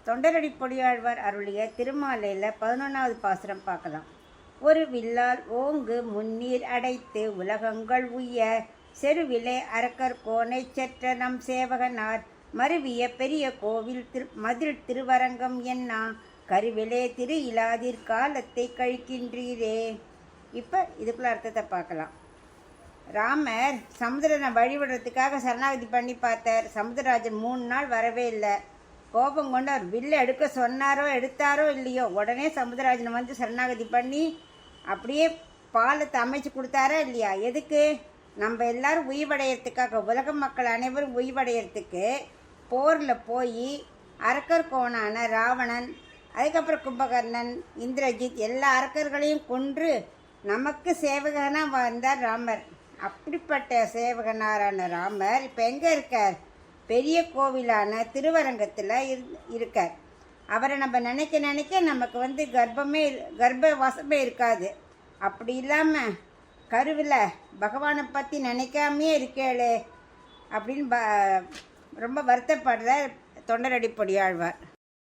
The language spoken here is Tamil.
தொண்டரடி பொடியாழ்வார் அருளிய திருமாலையில் 11வது பாசுரம் பார்க்கலாம். ஒரு வில்லால் ஓங்கு முன்னீர் அடைத்து உலகங்கள் உய்ய செருவிலே அரக்கர் கோனை செற்ற நம் சேவகனார் மருவிய பெரிய கோவில் மதில் திருவரங்கம் என்னா கருவிலே திரு இலாதிர் காலத்தை கழிக்கின்றீரே. இப்போ இதுக்குள்ள அர்த்தத்தை பார்க்கலாம். ராமர் சமுத்திரனை வழிவிடுறதுக்காக சரணாகதி பண்ணி பார்த்தார். சமுத்திரராஜன் 3 நாள் வரவே இல்லை. கோபம் கொண்டு அவர் வில்லை எடுக்க சொன்னாரோ எடுத்தாரோ இல்லையோ, உடனே சமுத்திரராஜனை வந்து சரணாகதி பண்ணி அப்படியே பாலத்தை அமைச்சு கொடுத்தாரா இல்லையா? எதுக்கு? நம்ம எல்லாரும் உய்வடையறதுக்காக, உலக மக்கள் அனைவரும் உய்வடையறதுக்கு போரில் போய் அரக்கர் கோனான ராவணன், அதுக்கப்புறம் கும்பகர்ணன், இந்திரஜித் எல்லா அரக்கர்களையும் கொன்று நமக்கு சேவகனாக வந்தார் ராமர். அப்படிப்பட்ட சேவகனாரான ராமர் இப்போ எங்கே இருக்கார்? பெரிய கோவிலான திருவரங்கத்தில் இருக்கார். அவரை நம்ம நினைக்க நினைக்க நமக்கு கர்ப்ப வாசமே இருக்காது. அப்படி இல்லாமல் கருவில் பகவானை பற்றி நினைக்காமையே இருக்கேளே அப்படின்னு ரொம்ப வருத்தப்படுற தொண்டரடி பொடியாழ்வார்.